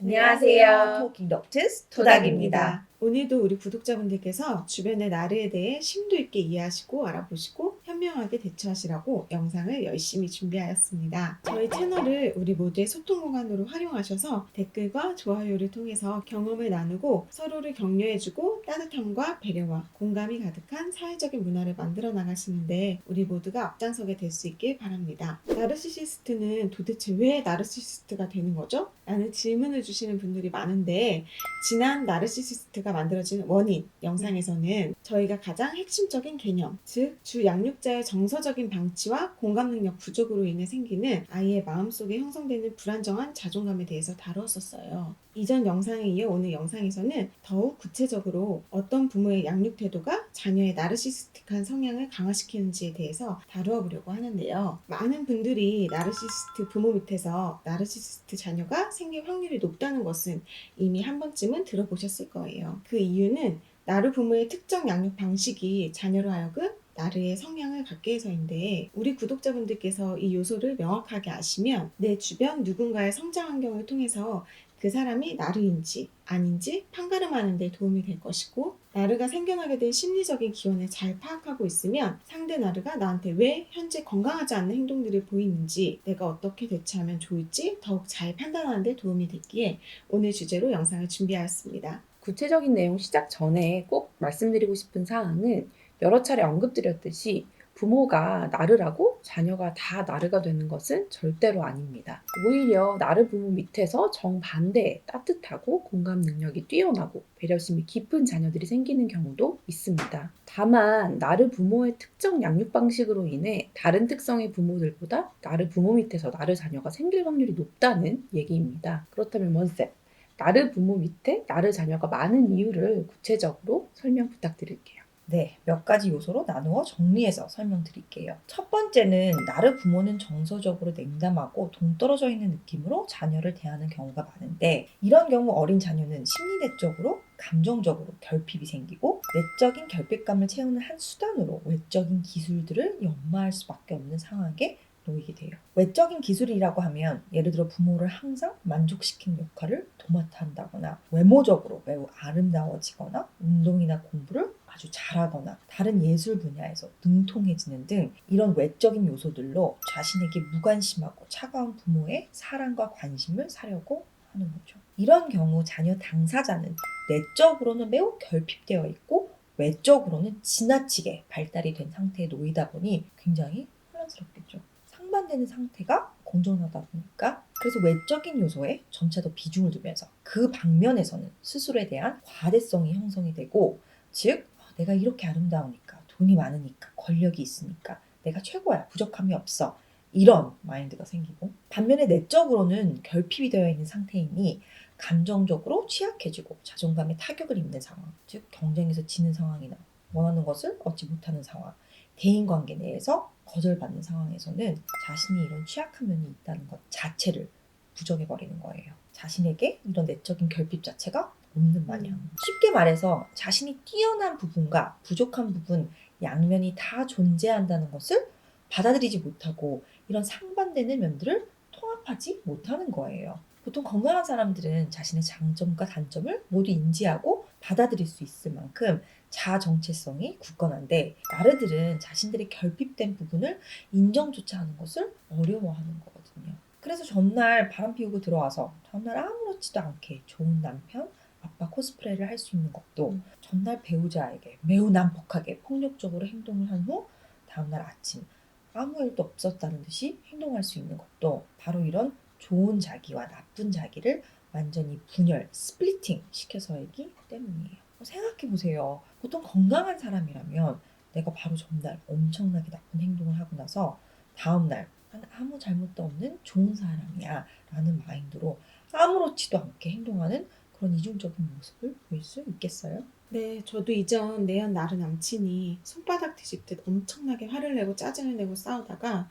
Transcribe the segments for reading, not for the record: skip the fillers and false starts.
안녕하세요. 토킹 덕트스 도닥입니다. 오늘도 우리 구독자분들께서 주변의 나르에 대해 심도 있게 이해하시고 알아보시고 현명하게 대처하시라고 영상을 열심히 준비하였습니다. 저희 채널을 우리 모두의 소통 공간으로 활용하셔서 댓글과 좋아요를 통해서 경험을 나누고 서로를 격려해주고 따뜻함과 배려와 공감이 가득한 사회적인 문화를 만들어 나가시는데 우리 모두가 앞장서게 될 수 있길 바랍니다. 나르시시스트는 도대체 왜 나르시시스트가 되는 거죠? 라는 질문을 주시는 분들이 많은데 지난 나르시시스트가 만들어진 원인 영상에서는 저희가 가장 핵심적인 개념, 즉 주 양육자의 정서적인 방치와 공감 능력 부족으로 인해 생기는 아이의 마음속에 형성되는 불안정한 자존감에 대해서 다루었었어요. 이전 영상에 이어 오늘 영상에서는 더욱 구체적으로 어떤 부모의 양육 태도가 자녀의 나르시스틱한 성향을 강화시키는지에 대해서 다루어 보려고 하는데요. 많은 분들이 나르시스트 부모 밑에서 나르시스트 자녀가 생길 확률이 높다는 것은 이미 한 번쯤은 들어보셨을 거예요. 그 이유는 나르 부모의 특정 양육 방식이 자녀로 하여금 나르의 성향을 갖게 해서인데 우리 구독자분들께서 이 요소를 명확하게 아시면 내 주변 누군가의 성장 환경을 통해서 그 사람이 나르인지 아닌지 판가름하는 데 도움이 될 것이고 나르가 생겨나게 된 심리적인 기원을 잘 파악하고 있으면 상대 나르가 나한테 왜 현재 건강하지 않는 행동들을 보이는지 내가 어떻게 대처하면 좋을지 더욱 잘 판단하는 데 도움이 됐기에 오늘 주제로 영상을 준비하였습니다. 구체적인 내용 시작 전에 꼭 말씀드리고 싶은 사항은 여러 차례 언급드렸듯이 부모가 나르라고 자녀가 다 나르가 되는 것은 절대로 아닙니다. 오히려 나르 부모 밑에서 정반대의 따뜻하고 공감 능력이 뛰어나고 배려심이 깊은 자녀들이 생기는 경우도 있습니다. 다만 나르 부모의 특정 양육 방식으로 인해 다른 특성의 부모들보다 나르 부모 밑에서 나르 자녀가 생길 확률이 높다는 얘기입니다. 그렇다면 원쌤, 나르 부모 밑에 나르 자녀가 많은 이유를 구체적으로 설명 부탁드릴게요. 네, 몇 가지 요소로 나누어 정리해서 설명드릴게요. 첫 번째는 나르 부모는 정서적으로 냉담하고 동떨어져 있는 느낌으로 자녀를 대하는 경우가 많은데 이런 경우 어린 자녀는 심리내적으로 감정적으로 결핍이 생기고 내적인 결핍감을 채우는 한 수단으로 외적인 기술들을 연마할 수밖에 없는 상황에 놓이게 돼요. 외적인 기술이라고 하면 예를 들어 부모를 항상 만족시키는 역할을 도맡아 한다거나 외모적으로 매우 아름다워지거나 운동이나 공부를 아주 잘하거나 다른 예술 분야에서 능통해지는 등 이런 외적인 요소들로 자신에게 무관심하고 차가운 부모의 사랑과 관심을 사려고 하는 거죠. 이런 경우 자녀 당사자는 내적으로는 매우 결핍되어 있고 외적으로는 지나치게 발달이 된 상태에 놓이다 보니 굉장히 혼란스럽겠죠. 상반되는 상태가 공존하다 보니까 그래서 외적인 요소에 점차 더 비중을 두면서 그 방면에서는 스스로에 대한 과대성이 형성이 되고 즉 내가 이렇게 아름다우니까 돈이 많으니까 권력이 있으니까 내가 최고야 부족함이 없어 이런 마인드가 생기고 반면에 내적으로는 결핍이 되어 있는 상태이니 감정적으로 취약해지고 자존감에 타격을 입는 상황 즉 경쟁에서 지는 상황이나 원하는 것을 얻지 못하는 상황 대인관계 내에서 거절받는 상황에서는 자신이 이런 취약한 면이 있다는 것 자체를 부정해버리는 거예요. 자신에게 이런 내적인 결핍 자체가 없는 마냥. 쉽게 말해서 자신이 뛰어난 부분과 부족한 부분 양면이 다 존재한다는 것을 받아들이지 못하고 이런 상반되는 면들을 통합하지 못하는 거예요. 보통 건강한 사람들은 자신의 장점과 단점을 모두 인지하고 받아들일 수 있을 만큼 자아 정체성이 굳건한데 나르들은 자신들의 결핍된 부분을 인정조차 하는 것을 어려워하는 거거든요. 그래서 전날 바람 피우고 들어와서 다음날 아무렇지도 않게 좋은 남편, 아빠 코스프레를 할 수 있는 것도 전날 배우자에게 매우 난폭하게 폭력적으로 행동을 한 후 다음날 아침 아무 일도 없었다는 듯이 행동할 수 있는 것도 바로 이런 좋은 자기와 나쁜 자기를 완전히 분열, 스플리팅 시켜서이기 때문이에요. 생각해보세요. 보통 건강한 사람이라면 내가 바로 전날 엄청나게 나쁜 행동을 하고 나서 다음날 난 아무 잘못도 없는 좋은 사람이야 라는 마인드로 아무렇지도 않게 행동하는 그런 이중적인 모습을 보일 수 있겠어요? 네, 저도 이전 내연 나르 남친이 손바닥 뒤집듯 엄청나게 화를 내고 짜증을 내고 싸우다가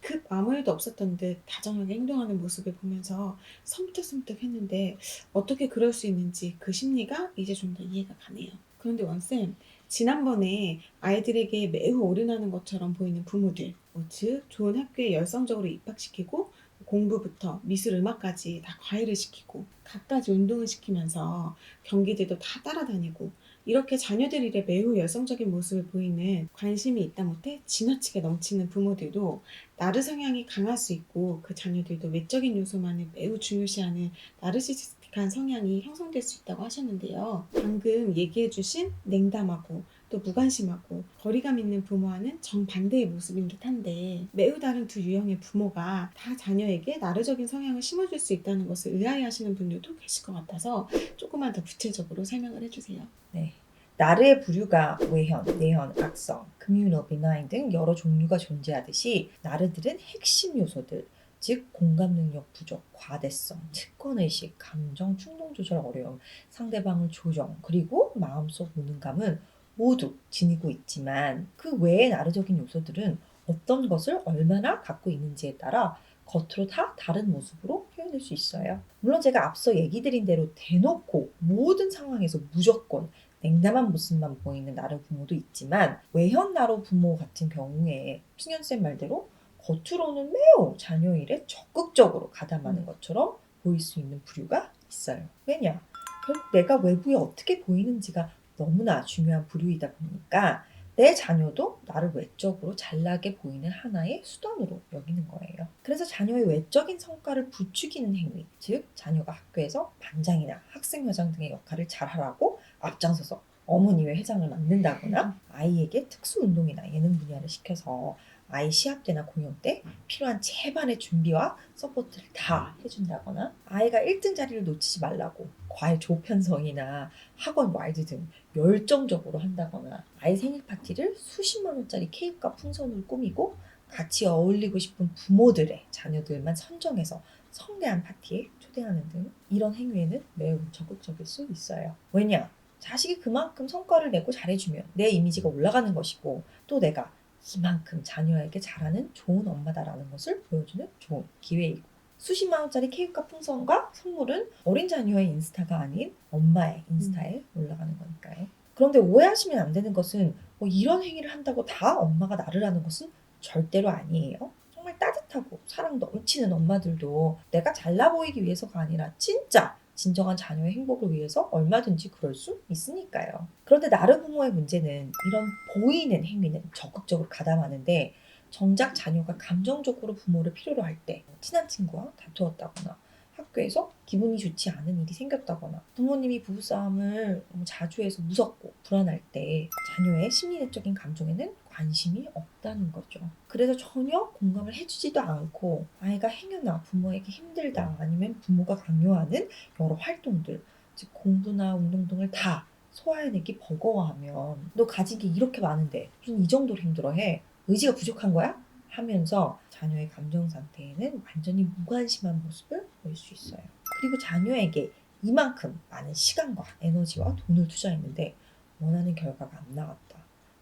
급 아무 일도 없었던 듯 다정하게 행동하는 모습을 보면서 섬뜩섬뜩했는데 어떻게 그럴 수 있는지 그 심리가 이제 좀 더 이해가 가네요. 그런데 원쌤, 지난번에 아이들에게 매우 올인하는 것처럼 보이는 부모들, 즉 좋은 학교에 열성적으로 입학시키고 공부부터 미술, 음악까지 다 과외를 시키고 갖가지 운동을 시키면서 경기대도 다 따라다니고 이렇게 자녀들 일에 매우 열성적인 모습을 보이는 관심이 있다 못해 지나치게 넘치는 부모들도 나르 성향이 강할 수 있고 그 자녀들도 외적인 요소만을 매우 중요시하는 나르시스틱한 성향이 형성될 수 있다고 하셨는데요. 방금 얘기해 주신 냉담하고 또 무관심하고 거리감 있는 부모와는 정반대의 모습인 듯한데 매우 다른 두 유형의 부모가 다 자녀에게 나르적인 성향을 심어줄 수 있다는 것을 의아해하시는 분들도 계실 것 같아서 조금만 더 구체적으로 설명을 해주세요. 네. 나르의 부류가 외현, 내현, 악성, communal, benign 등 여러 종류가 존재하듯이 나르들은 핵심 요소들, 즉 공감 능력 부족, 과대성, 특권의식, 감정, 충동 조절 어려움, 상대방을 조정, 그리고 마음속 무능감은 모두 지니고 있지만 그 외의 나르적인 요소들은 어떤 것을 얼마나 갖고 있는지에 따라 겉으로 다 다른 모습으로 표현될 수 있어요. 물론 제가 앞서 얘기 드린 대로 대놓고 모든 상황에서 무조건 냉담한 모습만 보이는 나르 부모도 있지만 외현 나르 부모 같은 경우에 신현쌤 말대로 겉으로는 매우 자녀 일에 적극적으로 가담하는 것처럼 보일 수 있는 부류가 있어요. 왜냐? 결국 내가 외부에 어떻게 보이는지가 너무나 중요한 부류이다 보니까 내 자녀도 나를 외적으로 잘나게 보이는 하나의 수단으로 여기는 거예요. 그래서 자녀의 외적인 성과를 부추기는 행위, 즉 자녀가 학교에서 반장이나 학생회장 등의 역할을 잘하라고 앞장서서 어머니의 회장을 맡는다거나 아이에게 특수운동이나 예능 분야를 시켜서 아이 시합 때나 공연 때 필요한 제반의 준비와 서포트를 다 해준다거나 아이가 1등 자리를 놓치지 말라고 과외 조편성이나 학원 와이드 등 열정적으로 한다거나 아이 생일 파티를 수십만 원짜리 케이크와 풍선으로 꾸미고 같이 어울리고 싶은 부모들의 자녀들만 선정해서 성대한 파티에 초대하는 등 이런 행위에는 매우 적극적일 수 있어요. 왜냐? 자식이 그만큼 성과를 내고 잘해주면 내 이미지가 올라가는 것이고 또 내가 이만큼 자녀에게 잘하는 좋은 엄마다라는 것을 보여주는 좋은 기회이고 수십만 원짜리 케이크와 풍선과 선물은 어린 자녀의 인스타가 아닌 엄마의 인스타에 올라가는 거니까요. 그런데 오해하시면 안 되는 것은 뭐 이런 행위를 한다고 다 엄마가 나르라는 것은 절대로 아니에요. 정말 따뜻하고 사랑 넘치는 엄마들도 내가 잘나 보이기 위해서가 아니라 진짜 진정한 자녀의 행복을 위해서 얼마든지 그럴 수 있으니까요. 그런데 나르 부모의 문제는 이런 보이는 행위는 적극적으로 가담하는데 정작 자녀가 감정적으로 부모를 필요로 할 때 친한 친구와 다투었다거나 학교에서 기분이 좋지 않은 일이 생겼다거나 부모님이 부부싸움을 너무 자주 해서 무섭고 불안할 때 자녀의 심리적인 감정에는 관심이 없다는 거죠. 그래서 전혀 공감을 해주지도 않고 아이가 행여나 부모에게 힘들다 아니면 부모가 강요하는 여러 활동들 즉 공부나 운동 등을 다 소화해내기 버거워하면 너 가진 게 이렇게 많은데 무슨 이 정도로 힘들어해? 의지가 부족한 거야? 하면서 자녀의 감정 상태에는 완전히 무관심한 모습을 보일 수 있어요. 그리고 자녀에게 이만큼 많은 시간과 에너지와 돈을 투자했는데 원하는 결과가 안 나왔다.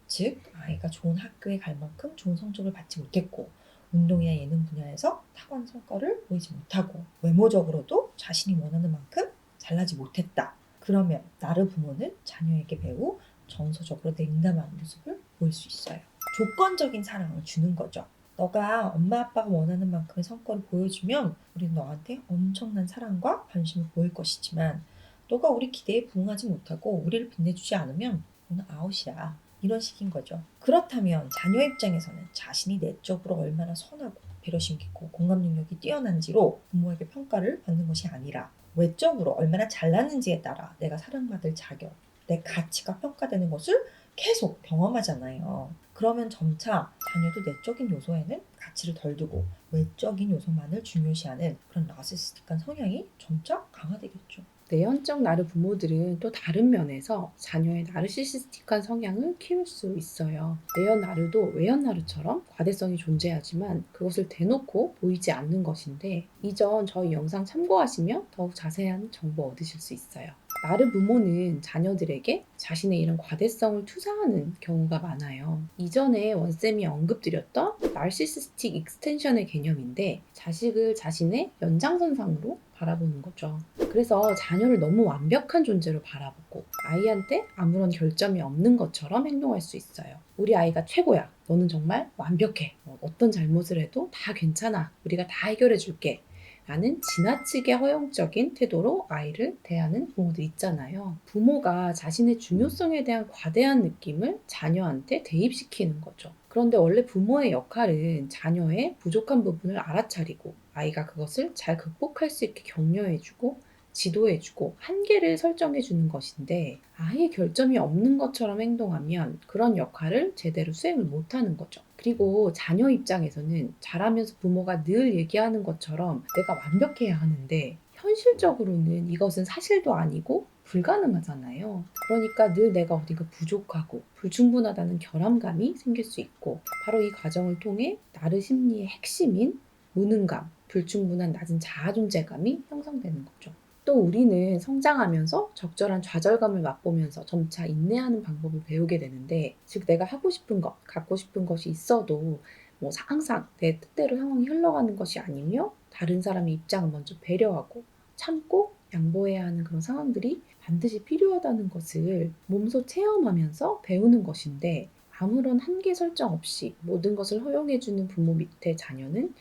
즉 아이가 좋은 학교에 갈 만큼 좋은 성적을 받지 못했고 운동이나 예능 분야에서 탁월한 성과를 보이지 못하고 외모적으로도 자신이 원하는 만큼 잘나지 못했다. 그러면 나르 부모는 자녀에게 매우 정서적으로 냉담한 모습을 보일 수 있어요. 조건적인 사랑을 주는 거죠. 너가 엄마 아빠가 원하는 만큼의 성과를 보여주면 우리는 너한테 엄청난 사랑과 관심을 보일 것이지만 너가 우리 기대에 부응하지 못하고 우리를 빛내주지 않으면 너는 아웃이야. 이런 식인 거죠. 그렇다면 자녀 입장에서는 자신이 내적으로 얼마나 선하고 배려심 깊고 공감 능력이 뛰어난지로 부모에게 평가를 받는 것이 아니라 외적으로 얼마나 잘났는지에 따라 내가 사랑받을 자격, 내 가치가 평가되는 것을 계속 경험하잖아요. 그러면 점차 자녀도 내적인 요소에는 가치를 덜 두고 외적인 요소만을 중요시하는 그런 나르시스틱한 성향이 점차 강화되겠죠. 내연적 나르 부모들은 또 다른 면에서 자녀의 나르시시스틱한 성향을 키울 수 있어요. 내연 나르도 외연 나르처럼 과대성이 존재하지만 그것을 대놓고 보이지 않는 것인데 이전 저희 영상 참고하시면 더욱 자세한 정보 얻으실 수 있어요. 나르 부모는 자녀들에게 자신의 이런 과대성을 투사하는 경우가 많아요. 이전에 원쌤이 언급드렸던 나르시시스틱 익스텐션의 개념인데 자식을 자신의 연장선상으로 바라보는 거죠. 그래서 자녀를 너무 완벽한 존재로 바라보고 아이한테 아무런 결점이 없는 것처럼 행동할 수 있어요. 우리 아이가 최고야. 너는 정말 완벽해. 어떤 잘못을 해도 다 괜찮아. 우리가 다 해결해 줄게. 라는 지나치게 허용적인 태도로 아이를 대하는 부모들 있잖아요. 부모가 자신의 중요성에 대한 과대한 느낌을 자녀한테 대입시키는 거죠. 그런데 원래 부모의 역할은 자녀의 부족한 부분을 알아차리고 아이가 그것을 잘 극복할 수 있게 격려해주고 지도해주고 한계를 설정해주는 것인데 아예 결점이 없는 것처럼 행동하면 그런 역할을 제대로 수행을 못하는 거죠. 그리고 자녀 입장에서는 자라면서 부모가 늘 얘기하는 것처럼 내가 완벽해야 하는데 현실적으로는 이것은 사실도 아니고 불가능하잖아요. 그러니까 늘 내가 어디가 부족하고 불충분하다는 결함감이 생길 수 있고 바로 이 과정을 통해 나르 심리의 핵심인 무능감, 불충분한 낮은 자아 존재감이 형성되는 거죠. 또 우리는 성장하면서 적절한 좌절감을 맛보면서 점차 인내하는 방법을 배우게 되는데, 즉 내가 하고 싶은 것, 갖고 싶은 것이 있어도 항상 내 뜻대로 상황이 흘러가는 것이 아니며 다른 사람의 입장을 먼저 배려하고 참고 양보해야 하는 그런 상황들이 반드시 필요하다는 것을 몸소 체험하면서 배우는 것인데, 아무런 한계 설정 없이 모든 것을 허용해주는 부모 밑에 자녀는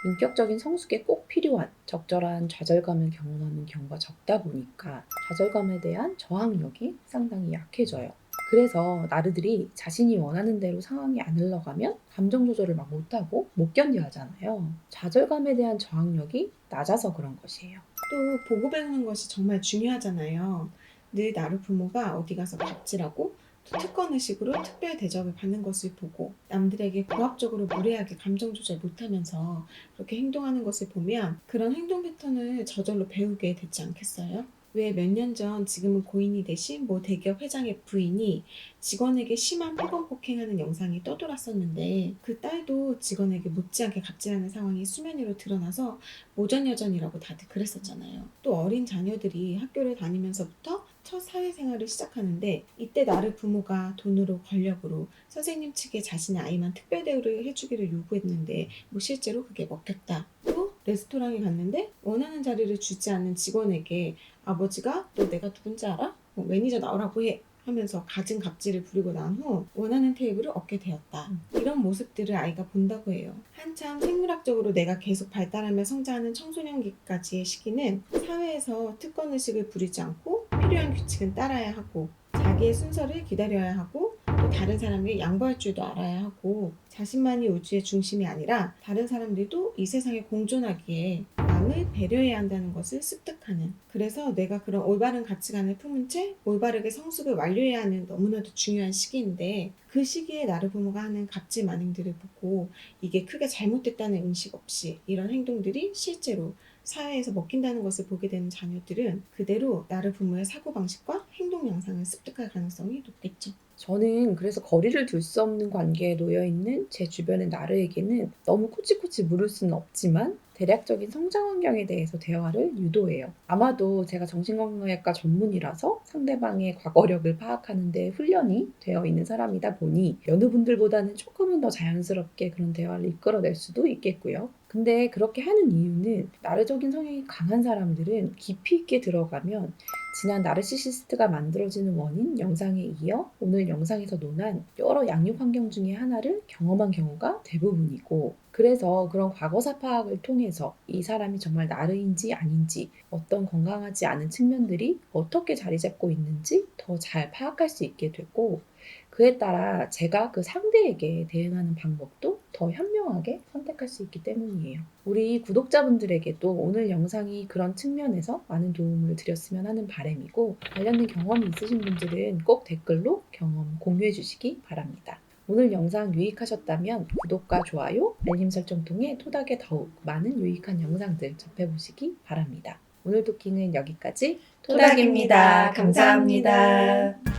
인격적인 성숙에 꼭 필요한 적절한 좌절감을 경험하는 경우가 적다 보니까 좌절감에 대한 저항력이 상당히 약해져요. 그래서 나르들이 자신이 원하는 대로 상황이 안 흘러가면 감정 조절을 막 못하고 못 견뎌 하잖아요. 좌절감에 대한 저항력이 낮아서 그런 것이에요. 또 보고 배우는 것이 정말 중요하잖아요. 늘 나를 부모가 어디 가서 갑질하고 또 특권의식으로 특별 대접을 받는 것을 보고 남들에게 고압적으로 무례하게 감정 조절 못하면서 그렇게 행동하는 것을 보면 그런 행동 패턴을 저절로 배우게 됐지 않겠어요? 왜 몇 년 전 지금은 고인이 되신 모 대기업 회장의 부인이 직원에게 심한 폭언 폭행하는 영상이 떠돌았었는데 그 딸도 직원에게 못지않게 갑질하는 상황이 수면 위로 드러나서 모전여전이라고 다들 그랬었잖아요. 또 어린 자녀들이 학교를 다니면서부터 첫 사회생활을 시작하는데 이때 나를 부모가 돈으로 권력으로 선생님 측에 자신의 아이만 특별 대우를 해주기를 요구했는데 실제로 그게 먹혔다. 또 레스토랑에 갔는데 원하는 자리를 주지 않는 직원에게 아버지가 너 내가 누군지 알아? 매니저 나오라고 해. 하면서 갖은 갑질을 부리고 난 후 원하는 테이블을 얻게 되었다. 이런 모습들을 아이가 본다고 해요. 한참 생물학적으로 내가 계속 발달하며 성장하는 청소년기까지의 시기는 사회에서 특권의식을 부리지 않고 필요한 규칙은 따라야 하고 자기의 순서를 기다려야 하고 또 다른 사람에게 양보할 줄도 알아야 하고 자신만이 우주의 중심이 아니라 다른 사람들도 이 세상에 공존하기에 남을 배려해야 한다는 것을 습득하는, 그래서 내가 그런 올바른 가치관을 품은 채 올바르게 성숙을 완료해야 하는 너무나도 중요한 시기인데 그 시기에 나를 부모가 하는 갑질 만행들을 보고 이게 크게 잘못됐다는 인식 없이 이런 행동들이 실제로 사회에서 먹힌다는 것을 보게 되는 자녀들은 그대로 나를 부모의 사고방식과 행동 양상을 습득할 가능성이 높겠죠. 저는 그래서 거리를 둘 수 없는 관계에 놓여 있는 제 주변의 나르에게는 너무 코치코치 물을 수는 없지만 대략적인 성장 환경에 대해서 대화를 유도해요. 아마도 제가 정신건강학과 전문이라서 상대방의 과거력을 파악하는 데 훈련이 되어 있는 사람이다 보니 여느 분들보다는 조금은 더 자연스럽게 그런 대화를 이끌어낼 수도 있겠고요. 근데 그렇게 하는 이유는 나르적인 성향이 강한 사람들은 깊이 있게 들어가면 지난 나르시시스트가 만들어지는 원인 영상에 이어 오늘 영상에서 논한 여러 양육 환경 중에 하나를 경험한 경우가 대부분이고, 그래서 그런 과거사 파악을 통해서 이 사람이 정말 나르인지 아닌지 어떤 건강하지 않은 측면들이 어떻게 자리 잡고 있는지 더 잘 파악할 수 있게 되고, 그에 따라 제가 그 상대에게 대응하는 방법도 더 현명하게 선택할 수 있기 때문이에요. 우리 구독자분들에게도 오늘 영상이 그런 측면에서 많은 도움을 드렸으면 하는 바람이고, 관련된 경험이 있으신 분들은 꼭 댓글로 경험 공유해 주시기 바랍니다. 오늘 영상 유익하셨다면 구독과 좋아요, 알림 설정 통해 토닥에 더욱 많은 유익한 영상들 접해보시기 바랍니다. 오늘 토킹은 여기까지. 토닥입니다. 감사합니다.